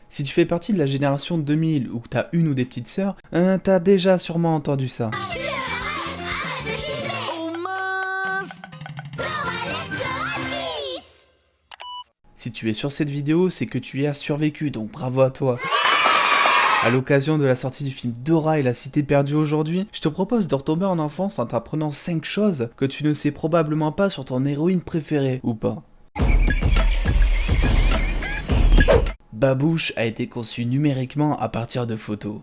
Si tu fais partie de la génération 2000 ou que t'as une ou des petites sœurs, t'as déjà sûrement entendu ça. Oh mince! Si tu es sur cette vidéo, c'est que tu y as survécu, donc bravo à toi. À l'occasion de la sortie du film Dora et la Cité perdue aujourd'hui, je te propose de retomber en enfance en t'apprenant 5 choses que tu ne sais probablement pas sur ton héroïne préférée, ou pas. Babouche a été conçu numériquement à partir de photos.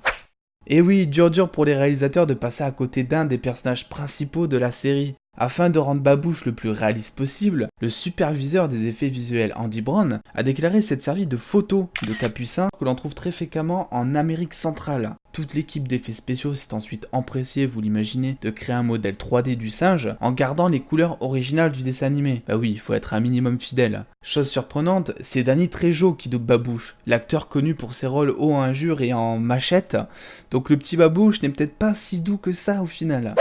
Et oui, dur pour les réalisateurs de passer à côté d'un des personnages principaux de la série. Afin de rendre Babouche le plus réaliste possible, le superviseur des effets visuels Andy Brown a déclaré s'être servi de photos de capucins que l'on trouve très fréquemment en Amérique centrale. Toute l'équipe d'effets spéciaux s'est ensuite empressée, vous l'imaginez, de créer un modèle 3D du singe en gardant les couleurs originales du dessin animé. Bah oui, il faut être un minimum fidèle. Chose surprenante, c'est Danny Trejo qui double Babouche, l'acteur connu pour ses rôles haut en injure et en machette, donc le petit Babouche n'est peut-être pas si doux que ça au final.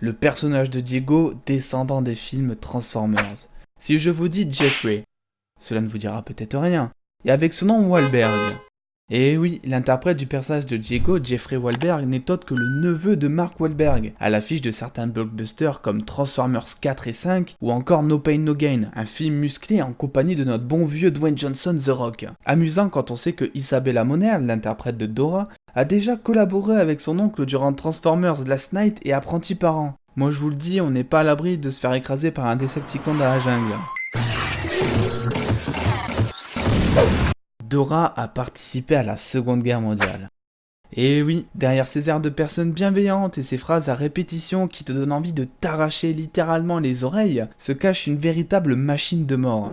Le personnage de Diego, descendant des films Transformers. Si je vous dis Jeffrey, cela ne vous dira peut-être rien. Et avec son nom Wahlberg. Et oui, l'interprète du personnage de Diego, Jeffrey Wahlberg, n'est autre que le neveu de Mark Wahlberg, à l'affiche de certains blockbusters comme Transformers 4 et 5, ou encore No Pain No Gain, un film musclé en compagnie de notre bon vieux Dwayne Johnson The Rock. Amusant quand on sait que Isabella Moner, l'interprète de Dora, a déjà collaboré avec son oncle durant Transformers Last Night et Apprenti Parent. Moi je vous le dis, on n'est pas à l'abri de se faire écraser par un Decepticon dans la jungle. Dora a participé à la Seconde Guerre mondiale. Et oui, derrière ces airs de personnes bienveillantes et ces phrases à répétition qui te donnent envie de t'arracher littéralement les oreilles, se cache une véritable machine de mort.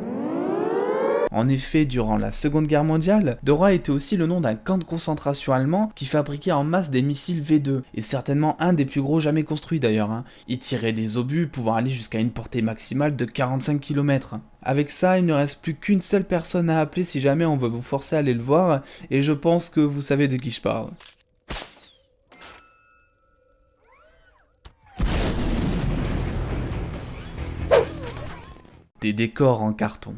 En effet, durant la Seconde Guerre mondiale, Dora était aussi le nom d'un camp de concentration allemand qui fabriquait en masse des missiles V2, et certainement un des plus gros jamais construits d'ailleurs. Il tirait des obus pouvant aller jusqu'à une portée maximale de 45 km. Avec ça, il ne reste plus qu'une seule personne à appeler si jamais on veut vous forcer à aller le voir, et je pense que vous savez de qui je parle. Des décors en carton.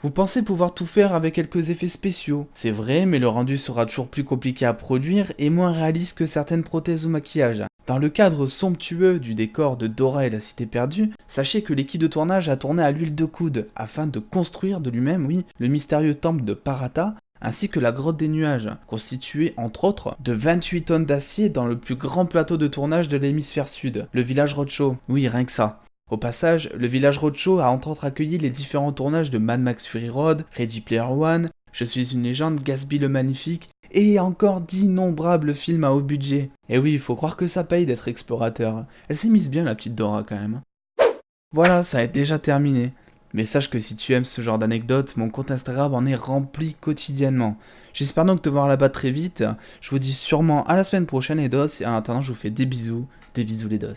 Vous pensez pouvoir tout faire avec quelques effets spéciaux. C'est vrai, mais le rendu sera toujours plus compliqué à produire et moins réaliste que certaines prothèses ou maquillages. Dans le cadre somptueux du décor de Dora et la Cité perdue, sachez que l'équipe de tournage a tourné à l'huile de coude afin de construire de lui-même, le mystérieux temple de Parata, ainsi que la grotte des nuages, constituée entre autres de 28 tonnes d'acier dans le plus grand plateau de tournage de l'hémisphère sud, le village Roadshow. Oui, rien que ça. Au passage, le village Roadshow a entre autres accueilli les différents tournages de Mad Max Fury Road, Ready Player One, Je suis une légende, Gatsby le Magnifique, et encore d'innombrables films à haut budget. Et oui, il faut croire que ça paye d'être explorateur. Elle s'est mise bien la petite Dora quand même. Voilà, ça est déjà terminé. Mais sache que si tu aimes ce genre d'anecdotes, mon compte Instagram en est rempli quotidiennement. J'espère donc te voir là-bas très vite. Je vous dis sûrement à la semaine prochaine les dos, et en attendant je vous fais des bisous les dos.